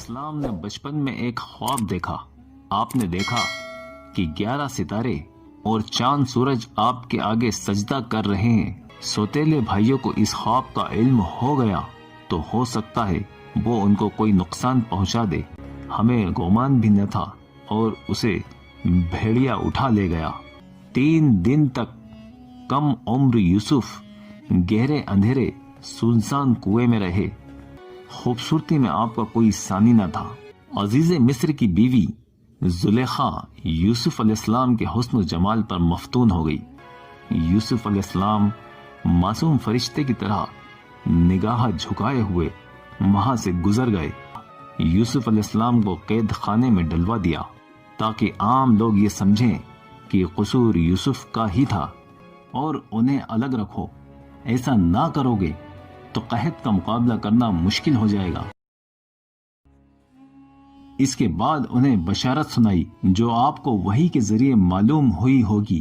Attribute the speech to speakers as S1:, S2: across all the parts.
S1: السلام نے بچپن میں ایک خواب دیکھا۔ آپ نے دیکھا کہ 11 ستارے اور چاند سورج آپ کے آگے سجدہ کر رہے ہیں۔ سوتیلے بھائیوں کو اس خواب کا علم ہو گیا تو ہو سکتا ہے وہ ان کو کوئی نقصان پہنچا دے۔ ہمیں گمان بھی نہ تھا اور اسے بھیڑیا اٹھا لے گیا۔ 3 دن تک کم عمر یوسف گہرے اندھیرے سنسان کنویں میں رہے۔ خوبصورتی میں آپ کا کوئی ثانی نہ تھا۔ عزیز مصر کی بیوی زلیخا یوسف علیہ السلام کے حسن و جمال پر مفتون ہو گئی۔ یوسف علیہ السلام معصوم فرشتے کی طرح نگاہ جھکائے ہوئے وہاں سے گزر گئے۔ یوسف علیہ السلام کو قید خانے میں ڈلوا دیا تاکہ عام لوگ یہ سمجھیں کہ قصور یوسف کا ہی تھا اور انہیں الگ رکھو۔ ایسا نہ کرو گے تو قحط کا مقابلہ کرنا مشکل ہو جائے گا۔ اس کے بعد انہیں بشارت سنائی جو آپ کو وحی کے ذریعے معلوم ہوئی ہوگی۔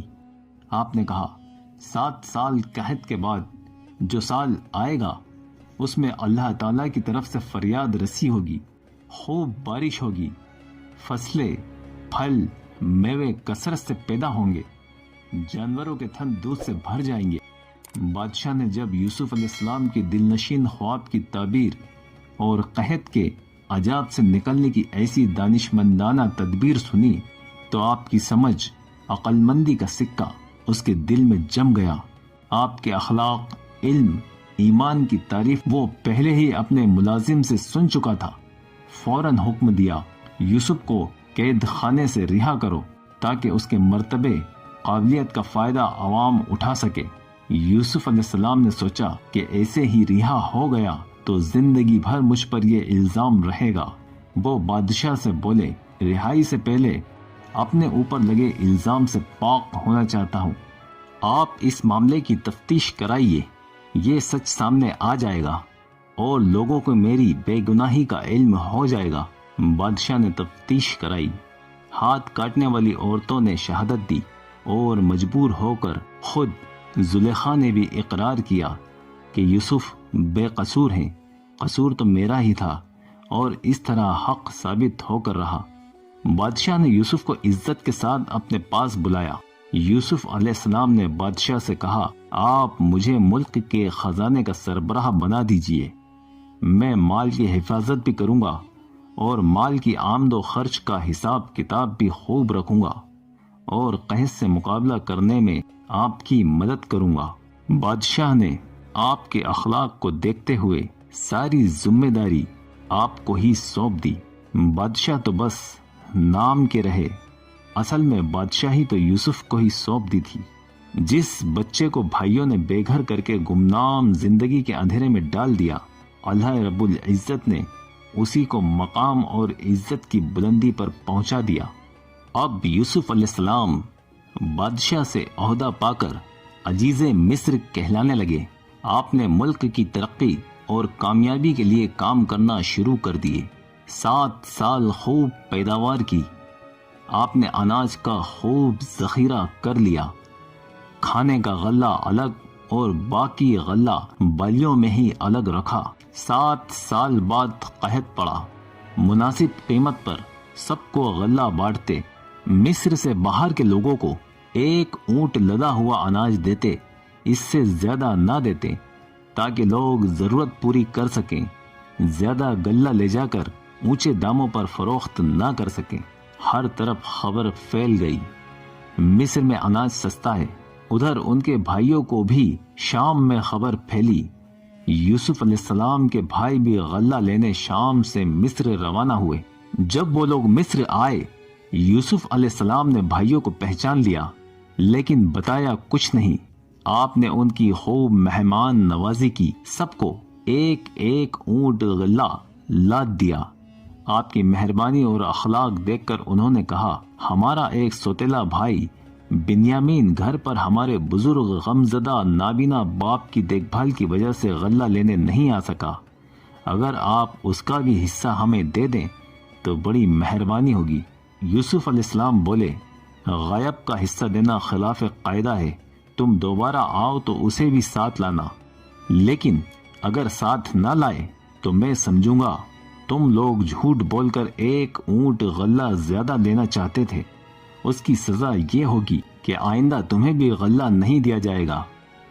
S1: آپ نے کہا 7 سال قحط کے بعد جو سال آئے گا اس میں اللہ تعالیٰ کی طرف سے فریاد رسی ہوگی، خوب بارش ہوگی، فصلیں، پھل، میوے کثرت سے پیدا ہوں گے، جانوروں کے تھن دودھ سے بھر جائیں گے۔ بادشاہ نے جب یوسف علیہ السلام کی دل نشین خواب کی تعبیر اور قحط کے عذاب سے نکلنے کی ایسی دانشمندانہ تدبیر سنی تو آپ کی سمجھ، عقل مندی کا سکہ اس کے دل میں جم گیا۔ آپ کے اخلاق، علم، ایمان کی تعریف وہ پہلے ہی اپنے ملازم سے سن چکا تھا۔ فوراً حکم دیا یوسف کو قید خانے سے رہا کرو تاکہ اس کے مرتبے قابلیت کا فائدہ عوام اٹھا سکے۔ یوسف علیہ السلام نے سوچا کہ ایسے ہی رہا ہو گیا تو زندگی بھر مجھ پر یہ الزام رہے گا۔ وہ بادشاہ سے بولے رہائی سے پہلے اپنے اوپر لگے الزام سے پاک ہونا چاہتا ہوں۔ آپ اس معاملے کی تفتیش کرائیے، یہ سچ سامنے آ جائے گا اور لوگوں کو میری بے گناہی کا علم ہو جائے گا۔ بادشاہ نے تفتیش کرائی، ہاتھ کاٹنے والی عورتوں نے شہادت دی اور مجبور ہو کر خود زلیخا نے بھی اقرار کیا کہ یوسف بے قصور ہیں، قصور تو میرا ہی تھا، اور اس طرح حق ثابت ہو کر رہا۔ بادشاہ نے یوسف کو عزت کے ساتھ اپنے پاس بلایا۔ یوسف علیہ السلام نے بادشاہ سے کہا آپ مجھے ملک کے خزانے کا سربراہ بنا دیجئے، میں مال کی حفاظت بھی کروں گا اور مال کی آمد و خرچ کا حساب کتاب بھی خوب رکھوں گا اور قحط سے مقابلہ کرنے میں آپ کی مدد کروں گا۔ بادشاہ نے آپ کے اخلاق کو دیکھتے ہوئے ساری ذمہ داری آپ کو ہی سونپ دی۔ بادشاہ تو بس نام کے رہے، اصل میں بادشاہی تو یوسف کو ہی سونپ دی تھی۔ جس بچے کو بھائیوں نے بے گھر کر کے گمنام زندگی کے اندھیرے میں ڈال دیا، اللہ رب العزت نے اسی کو مقام اور عزت کی بلندی پر پہنچا دیا۔ اب یوسف علیہ السلام بادشاہ سے عہدہ پا کر عزیز مصر کہلانے لگے۔ آپ نے ملک کی ترقی اور کامیابی کے لیے کام کرنا شروع کر دیے۔ 7 سال خوب پیداوار کی۔ آپ نے اناج کا خوب ذخیرہ کر لیا، کھانے کا غلہ الگ اور باقی غلہ بالیوں میں ہی الگ رکھا۔ 7 سال بعد قحط پڑا، مناسب قیمت پر سب کو غلہ بانٹتے، مصر سے باہر کے لوگوں کو 1 اونٹ لدا ہوا اناج دیتے، اس سے زیادہ نہ دیتے تاکہ لوگ ضرورت پوری کر سکیں، زیادہ غلہ لے جا کر اونچے داموں پر فروخت نہ کر سکیں۔ ہر طرف خبر پھیل گئی مصر میں اناج سستا ہے۔ ادھر ان کے بھائیوں کو بھی شام میں خبر پھیلی۔ یوسف علیہ السلام کے بھائی بھی غلہ لینے شام سے مصر روانہ ہوئے۔ جب وہ لوگ مصر آئے، یوسف علیہ السلام نے بھائیوں کو پہچان لیا لیکن بتایا کچھ نہیں۔ آپ نے ان کی خوب مہمان نوازی کی، سب کو 1 اونٹ غلہ لاد دیا۔ آپ کی مہربانی اور اخلاق دیکھ کر انہوں نے کہا ہمارا ایک سوتیلا بھائی بنیامین گھر پر ہمارے بزرگ غمزدہ نابینا باپ کی دیکھ بھال کی وجہ سے غلہ لینے نہیں آ سکا، اگر آپ اس کا بھی حصہ ہمیں دے دیں تو بڑی مہربانی ہوگی۔ یوسف علیہ السلام بولے غائب کا حصہ دینا خلاف قاعدہ ہے، تم دوبارہ آؤ تو اسے بھی ساتھ لانا، لیکن اگر ساتھ نہ لائے تو میں سمجھوں گا تم لوگ جھوٹ بول کر ایک اونٹ غلہ زیادہ لینا چاہتے تھے، اس کی سزا یہ ہوگی کہ آئندہ تمہیں بھی غلہ نہیں دیا جائے گا۔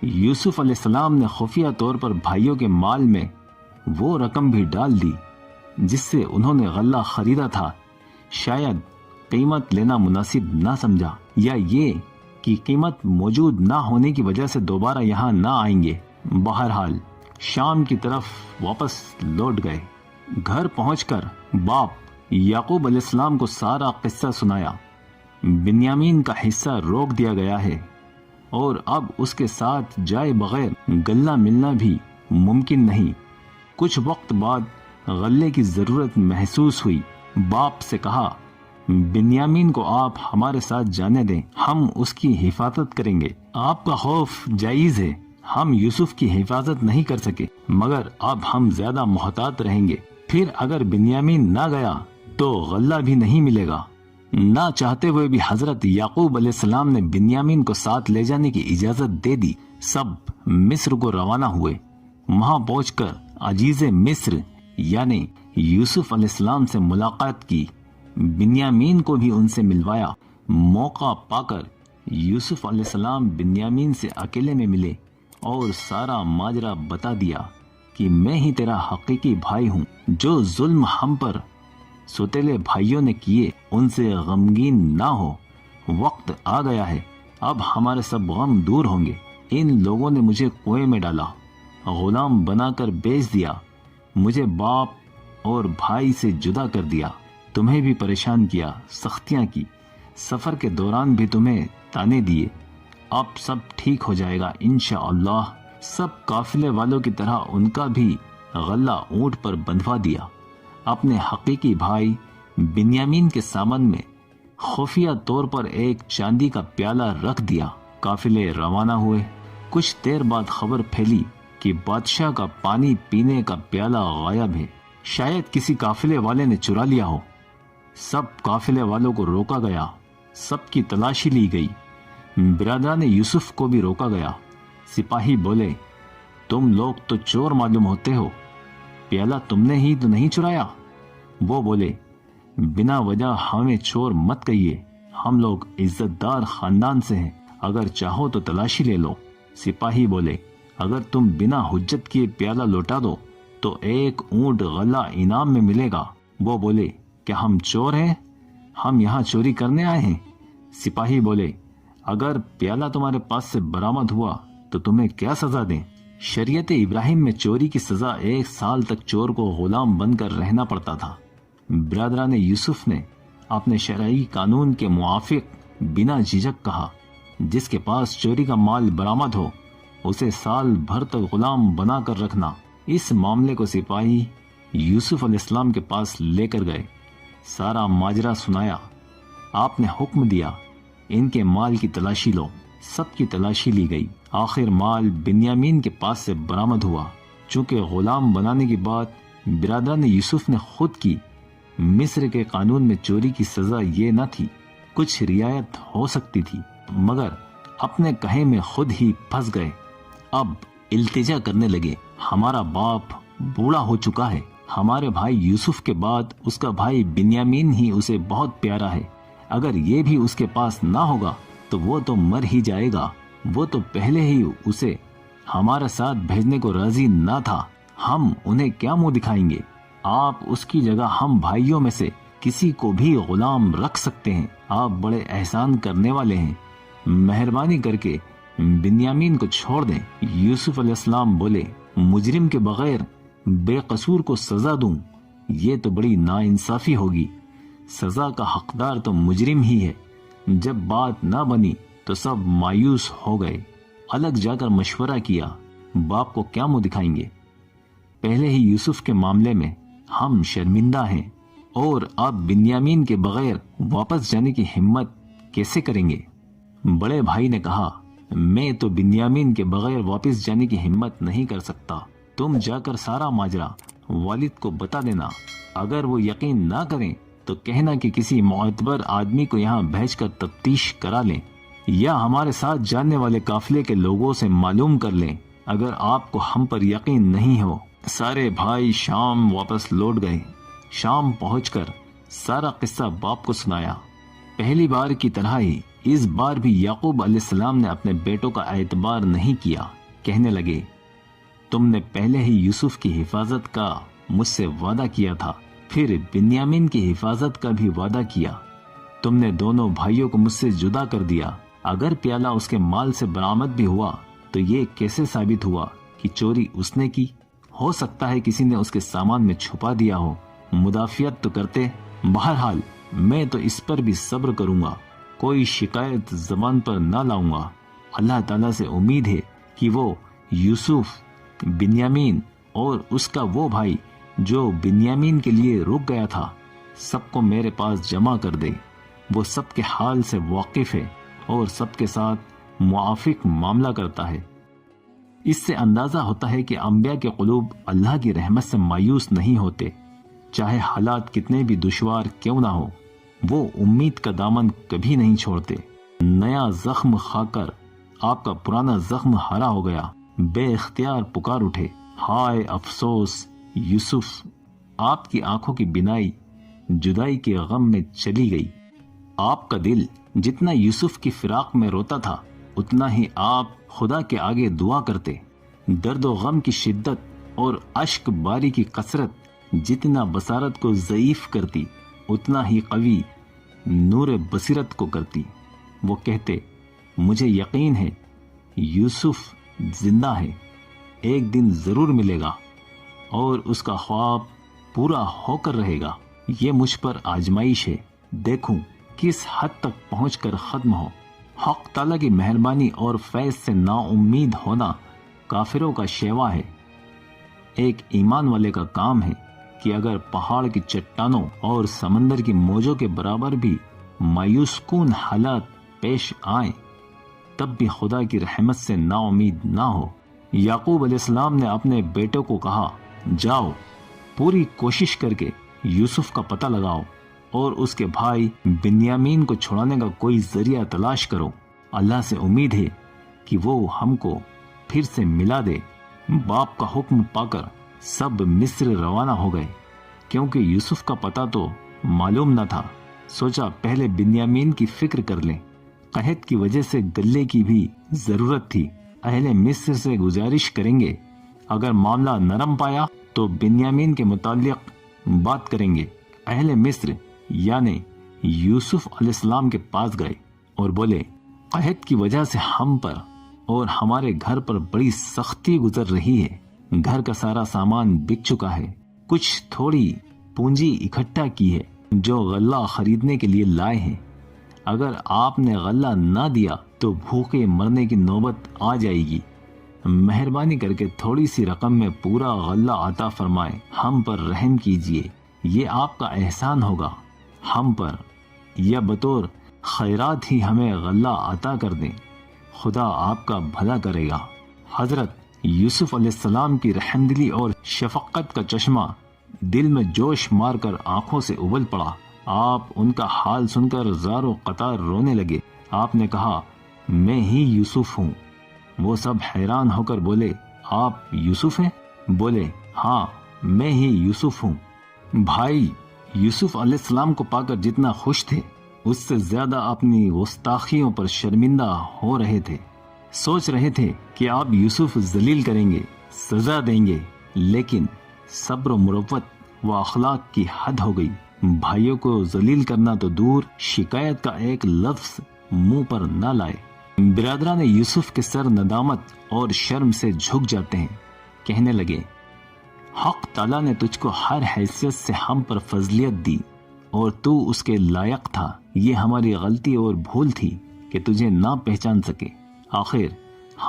S1: یوسف علیہ السلام نے خفیہ طور پر بھائیوں کے مال میں وہ رقم بھی ڈال دی جس سے انہوں نے غلہ خریدا تھا۔ شاید قیمت لینا مناسب نہ سمجھا، یا یہ کہ قیمت موجود نہ ہونے کی وجہ سے دوبارہ یہاں نہ آئیں گے۔ بہرحال شام کی طرف واپس لوٹ گئے۔ گھر پہنچ کر باپ یعقوب علیہ السلام کو سارا قصہ سنایا۔ بنیامین کا حصہ روک دیا گیا ہے اور اب اس کے ساتھ جائے بغیر غلہ ملنا بھی ممکن نہیں۔ کچھ وقت بعد غلے کی ضرورت محسوس ہوئی۔ باپ سے کہا، بنیامین کو آپ ہمارے ساتھ جانے دیں، ہم اس کی حفاظت کریں گے۔ آپ کا خوف جائز ہے، ہم یوسف کی حفاظت نہیں کر سکے، مگر اب ہم زیادہ محتاط رہیں گے۔ پھر اگر بنیامین نہ گیا تو غلہ بھی نہیں ملے گا۔ نہ چاہتے ہوئے بھی حضرت یعقوب علیہ السلام نے بنیامین کو ساتھ لے جانے کی اجازت دے دی۔ سب مصر کو روانہ ہوئے۔ وہاں پہنچ کر عزیز مصر یعنی یوسف علیہ السلام سے ملاقات کی، بنیامین کو بھی ان سے ملوایا۔ موقع پا کر یوسف علیہ السلام بنیامین سے اکیلے میں ملے اور سارا ماجرا بتا دیا کہ میں ہی تیرا حقیقی بھائی ہوں۔ جو ظلم ہم پر سوتیلے بھائیوں نے کیے ان سے غمگین نہ ہو، وقت آ گیا ہے، اب ہمارے سب غم دور ہوں گے۔ ان لوگوں نے مجھے کنویں میں ڈالا، غلام بنا کر بیچ دیا، مجھے باپ اور بھائی سے جدا کر دیا، تمہیں بھی پریشان کیا، سختیاں کی، سفر کے دوران بھی تمہیں تانے دیے۔ اب سب ٹھیک ہو جائے گا انشاءاللہ۔ سب قافلے والوں کی طرح ان کا بھی غلہ اونٹ پر بندھوا دیا۔ اپنے حقیقی بھائی بنیامین کے سامن میں خفیہ طور پر ایک چاندی کا پیالہ رکھ دیا۔ قافلے روانہ ہوئے۔ کچھ دیر بعد خبر پھیلی کہ بادشاہ کا پانی پینے کا پیالہ غائب ہے، شاید کسی قافلے والے نے چرا لیا ہو۔ سب قافلے والوں کو روکا گیا، سب کی تلاشی لی گئی۔ برادران یوسف کو بھی روکا گیا۔ سپاہی بولے، تم لوگ تو چور معلوم ہوتے ہو، پیالہ تم نے ہی تو نہیں چرایا؟ وہ بولے، بنا وجہ ہمیں چور مت کہیے، ہم لوگ عزت دار خاندان سے ہیں، اگر چاہو تو تلاشی لے لو۔ سپاہی بولے، اگر تم بنا حجت کیے پیالہ لوٹا دو تو ایک اونٹ غلہ انعام میں ملے گا۔ وہ بولے، کیا ہم چور ہیں؟ ہم یہاں چوری کرنے آئے ہیں؟ سپاہی بولے، اگر پیالہ تمہارے پاس سے برآمد ہوا تو تمہیں کیا سزا دیں؟ شریعت ابراہیم میں چوری کی سزا 1 سال تک چور کو غلام بن کر رہنا پڑتا تھا۔ برادران یوسف نے اپنے شرعی قانون کے موافق بنا جھجک کہا، جس کے پاس چوری کا مال برآمد ہو اسے سال بھر تک غلام بنا کر رکھنا۔ اس معاملے کو سپاہی یوسف علیہ السلام کے پاس لے کر گئے، سارا ماجرا سنایا۔ آپ نے حکم دیا، ان کے مال کی تلاشی لو۔ سب کی تلاشی لی گئی۔ آخر مال بنیامین کے پاس سے برآمد ہوا۔ چونکہ غلام بنانے کی بات برادران یوسف نے خود کی، مصر کے قانون میں چوری کی سزا یہ نہ تھی، کچھ رعایت ہو سکتی تھی، مگر اپنے کہے میں خود ہی پھنس گئے۔ اب التجا کرنے لگے، ہمارا باپ بوڑھا ہو چکا ہے، ہمارے بھائی یوسف کے بعد اس کا بھائی بنیامین ہی اسے بہت پیارا ہے، اگر یہ بھی اس کے پاس نہ ہوگا تو وہ تو مر ہی جائے گا، وہ تو پہلے ہی اسے ہمارے ساتھ بھیجنے کو راضی نہ تھا، ہم انہیں کیا منہ دکھائیں گے؟ آپ اس کی جگہ ہم بھائیوں میں سے کسی کو بھی غلام رکھ سکتے ہیں، آپ بڑے احسان کرنے والے ہیں، مہربانی کر کے بنیامین کو چھوڑ دیں۔ یوسف علیہ السلام بولے، مجرم کے بغیر بے قصور کو سزا دوں، یہ تو بڑی ناانصافی ہوگی، سزا کا حقدار تو مجرم ہی ہے۔ جب بات نہ بنی تو سب مایوس ہو گئے، الگ جا کر مشورہ کیا، باپ کو کیا منہ دکھائیں گے؟ پہلے ہی یوسف کے معاملے میں ہم شرمندہ ہیں، اور اب بنیامین کے بغیر واپس جانے کی ہمت کیسے کریں گے؟ بڑے بھائی نے کہا، میں تو بنیامین کے بغیر واپس جانے کی ہمت نہیں کر سکتا، تم جا کر سارا ماجرا والد کو بتا دینا، اگر وہ یقین نہ کریں تو کہنا کہ کسی معتبر آدمی کو یہاں بھیج کر تفتیش کرا لیں، یا ہمارے ساتھ جاننے والے قافلے کے لوگوں سے معلوم کر لیں، اگر آپ کو ہم پر یقین نہیں ہو۔ سارے بھائی شام واپس لوٹ گئے۔ شام پہنچ کر سارا قصہ باپ کو سنایا۔ پہلی بار کی طرح ہی اس بار بھی یعقوب علیہ السلام نے اپنے بیٹوں کا اعتبار نہیں کیا۔ کہنے لگے، تم نے پہلے ہی یوسف کی حفاظت کا مجھ سے وعدہ کیا تھا، پھر بنیامین کی حفاظت کا بھی وعدہ کیا۔ تم نے دونوں بھائیوں کو مجھ سے جدا کر دیا۔ اگر پیالہ اس کے مال سے برآمد بھی ہوا تو یہ کیسے ثابت ہوا کہ چوری اس نے کی؟ ہو سکتا ہے کسی نے اس کے سامان میں چھپا دیا ہو۔ مدافعت تو کرتے۔ بہرحال میں تو اس پر بھی صبر کروں گا، کوئی شکایت زبان پر نہ لاؤں گا۔ اللہ تعالیٰ سے امید ہے کہ وہ یوسف، بنیامین اور اس کا وہ بھائی جو بنیامین کے لیے رک گیا تھا، سب کو میرے پاس جمع کر دے۔ وہ سب کے حال سے واقف ہے اور سب کے ساتھ موافق معاملہ کرتا ہے۔ اس سے اندازہ ہوتا ہے کہ انبیاء کے قلوب اللہ کی رحمت سے مایوس نہیں ہوتے، چاہے حالات کتنے بھی دشوار کیوں نہ ہو، وہ امید کا دامن کبھی نہیں چھوڑتے۔ نیا زخم کھا کر آپ کا پرانا زخم ہرا ہو گیا، بے اختیار پکار اٹھے، ہائے افسوس یوسف! آپ کی آنکھوں کی بینائی جدائی کے غم میں چلی گئی۔ آپ کا دل جتنا یوسف کی فراق میں روتا تھا، اتنا ہی آپ خدا کے آگے دعا کرتے۔ درد و غم کی شدت اور اشک باری کی کثرت جتنا بصارت کو ضعیف کرتی، اتنا ہی قوی نور بصیرت کو کرتی۔ وہ کہتے، مجھے یقین ہے یوسف زندہ ہے، ایک دن ضرور ملے گا اور اس کا خواب پورا ہو کر رہے گا۔ یہ مجھ پر آزمائش ہے، دیکھوں کس حد تک پہنچ کر ختم ہو۔ حق تعالیٰ کی مہربانی اور فیض سے نا امید ہونا کافروں کا شیوا ہے۔ ایک ایمان والے کا کام ہے کہ اگر پہاڑ کی چٹانوں اور سمندر کی موجوں کے برابر بھی مایوس کن حالات پیش آئیں، تب بھی خدا کی رحمت سے نا امید نہ ہو۔ یعقوب علیہ السلام نے اپنے بیٹوں کو کہا، جاؤ پوری کوشش کر کے یوسف کا پتہ لگاؤ اور اس کے بھائی بنیامین کو چھڑانے کا کوئی ذریعہ تلاش کرو۔ اللہ سے امید ہے کہ وہ ہم کو پھر سے ملا دے۔ باپ کا حکم پا کر سب مصر روانہ ہو گئے، کیونکہ یوسف کا پتہ تو معلوم نہ تھا۔ سوچا پہلے بنیامین کی فکر کر لیں۔ قحط کی وجہ سے غلے کی بھی ضرورت تھی۔ اہل مصر سے گزارش کریں گے، اگر معاملہ نرم پایا تو بنیامین کے متعلق بات کریں گے۔ اہل مصر یعنی یوسف علیہ السلام کے پاس گئے اور بولے، قحط کی وجہ سے ہم پر اور ہمارے گھر پر بڑی سختی گزر رہی ہے۔ گھر کا سارا سامان بک چکا ہے، کچھ تھوڑی پونجی اکٹھا کی ہے جو غلہ خریدنے کے لیے لائے ہیں۔ اگر آپ نے غلہ نہ دیا تو بھوکے مرنے کی نوبت آ جائے گی۔ مہربانی کر کے تھوڑی سی رقم میں پورا غلہ عطا فرمائے، ہم پر رحم کیجیے، یہ آپ کا احسان ہوگا ہم پر، یا بطور خیرات ہی ہمیں غلہ عطا کر دیں، خدا آپ کا بھلا کرے گا۔ حضرت یوسف علیہ السلام کی رحمدلی اور شفقت کا چشمہ دل میں جوش مار کر آنکھوں سے ابل پڑا۔ آپ ان کا حال سن کر زار و قطار رونے لگے۔ آپ نے کہا، میں ہی یوسف ہوں۔ وہ سب حیران ہو کر بولے، آپ یوسف ہیں؟ بولے، ہاں میں ہی یوسف ہوں۔ بھائی یوسف علیہ السلام کو پا کر جتنا خوش تھے، اس سے زیادہ اپنی گستاخیوں پر شرمندہ ہو رہے تھے۔ سوچ رہے تھے کہ آپ یوسف ذلیل کریں گے، سزا دیں گے، لیکن صبر و مروت و اخلاق کی حد ہو گئی۔ بھائیوں کو ذلیل کرنا تو دور، شکایت کا ایک لفظ منہ پر نہ لائے۔ برادران یوسف کے سر ندامت اور شرم سے جھک جاتے ہیں۔ کہنے لگے، حق تعالیٰ نے تجھ کو ہر حیثیت سے ہم پر فضلیت دی اور تو اس کے لائق تھا۔ یہ ہماری غلطی اور بھول تھی کہ تجھے نہ پہچان سکے۔ آخر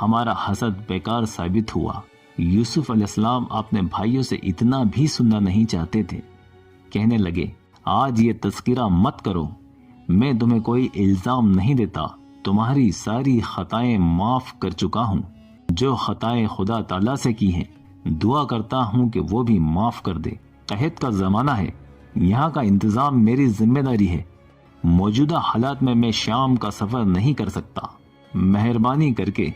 S1: ہمارا حسد بیکار ثابت ہوا۔ یوسف علیہ السلام اپنے بھائیوں سے اتنا بھی سننا نہیں چاہتے تھے۔ کہنے لگے، آج یہ تذکرہ مت کرو، میں تمہیں کوئی الزام نہیں دیتا، تمہاری ساری خطائیں معاف کر چکا ہوں۔ جو خطائیں خدا تعالیٰ سے کی ہیں، دعا کرتا ہوں کہ وہ بھی معاف کر دے۔ قحط کا زمانہ ہے، یہاں کا انتظام میری ذمہ داری ہے۔ موجودہ حالات میں شام کا سفر نہیں کر سکتا۔ مہربانی کر کے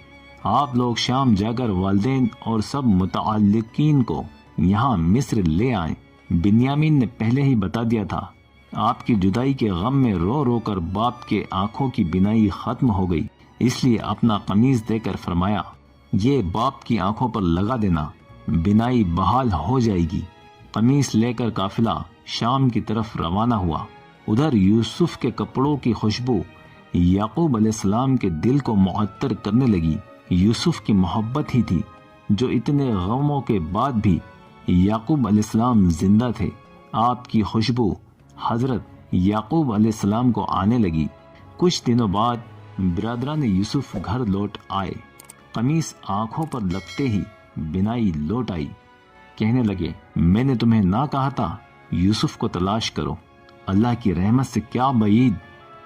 S1: آپ لوگ شام جا کر والدین اور سب متعلقین کو یہاں مصر لے آئیں۔ بنیامین نے پہلے ہی بتا دیا تھا، آپ کی جدائی کے غم میں رو رو کر باپ کے آنکھوں کی بینائی ختم ہو گئی، اس لیے اپنا قمیص دے کر فرمایا، یہ باپ کی آنکھوں پر لگا دینا، بینائی بحال ہو جائے گی۔ قمیص لے کر قافلہ شام کی طرف روانہ ہوا۔ ادھر یوسف کے کپڑوں کی خوشبو یعقوب علیہ السلام کے دل کو معطر کرنے لگی۔ یوسف کی محبت ہی تھی جو اتنے غموں کے بعد بھی یعقوب علیہ السلام زندہ تھے۔ آپ کی خوشبو حضرت یعقوب علیہ السلام کو آنے لگی۔ کچھ دنوں بعد برادران یوسف گھر لوٹ آئے۔ قمیص آنکھوں پر لگتے ہی بینائی لوٹ آئی۔ کہنے لگے، میں نے تمہیں نہ کہا تھا یوسف کو تلاش کرو؟ اللہ کی رحمت سے کیا بعید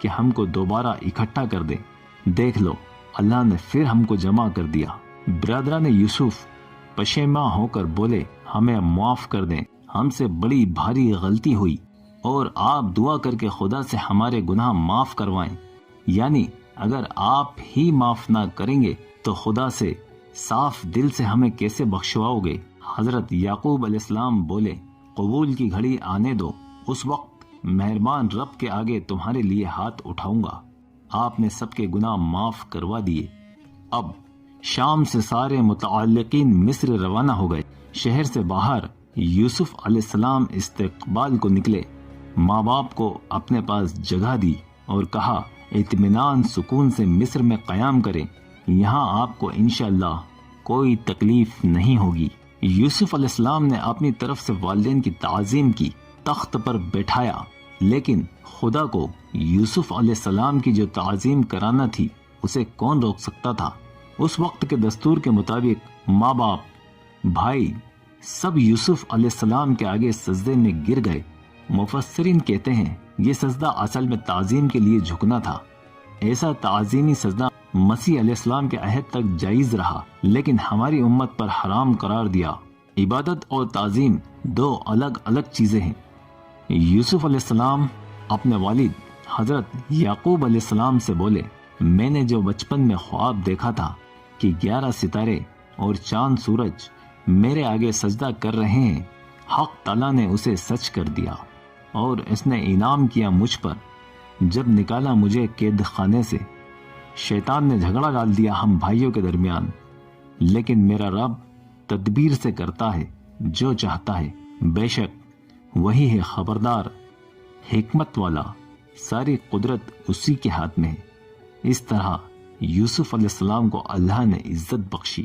S1: کہ ہم کو دوبارہ اکٹھا کر دے۔ دیکھ لو، اللہ نے پھر ہم کو جمع کر دیا۔ برادران یوسف پشیماں ہو کر بولے، ہمیں معاف کر دیں، ہم سے بڑی بھاری غلطی ہوئی، اور آپ دعا کر کے خدا سے ہمارے گناہ معاف کروائیں، یعنی اگر آپ ہی معاف نہ کریں گے تو خدا سے صاف دل سے ہمیں کیسے بخشواؤ گے؟ حضرت یعقوب علیہ السلام بولے، قبول کی گھڑی آنے دو، اس وقت مہربان رب کے آگے تمہارے لیے ہاتھ اٹھاؤں گا۔ آپ نے سب کے گناہ معاف کروا دیے۔ اب شام سے سارے متعلقین مصر روانہ ہو گئے۔ شہر سے باہر یوسف علیہ السلام استقبال کو نکلے، ماں باپ کو اپنے پاس جگہ دی اور کہا، اطمینان سکون سے مصر میں قیام کریں، یہاں آپ کو انشاءاللہ کوئی تکلیف نہیں ہوگی۔ یوسف علیہ السلام نے اپنی طرف سے والدین کی تعظیم کی، تخت پر بیٹھایا، لیکن خدا کو یوسف علیہ السلام کی جو تعظیم کرانا تھی اسے کون روک سکتا تھا؟ اس وقت کے دستور کے مطابق ماں باپ، بھائی سب یوسف علیہ السلام کے آگے سجدے میں گر گئے۔ مفسرین کہتے ہیں یہ سجدہ اصل میں تعظیم کے لیے جھکنا تھا۔ ایسا تعظیمی سجدہ مسیح علیہ السلام کے عہد تک جائز رہا، لیکن ہماری امت پر حرام قرار دیا۔ عبادت اور تعظیم دو الگ الگ چیزیں ہیں۔ یوسف علیہ السلام اپنے والد حضرت یعقوب علیہ السلام سے بولے، میں نے جو بچپن میں خواب دیکھا تھا کہ 11 ستارے اور چاند سورج میرے آگے سجدہ کر رہے ہیں، حق تعالیٰ نے اسے سچ کر دیا اور اس نے انعام کیا مجھ پر۔ جب نکالا مجھے قید خانے سے، شیطان نے جھگڑا ڈال دیا ہم بھائیوں کے درمیان، لیکن میرا رب تدبیر سے کرتا ہے جو چاہتا ہے، بے شک وہی ہے خبردار، حکمت والا، ساری قدرت اسی کے ہاتھ میں ہے۔ اس طرح یوسف علیہ السلام کو اللہ نے عزت بخشی۔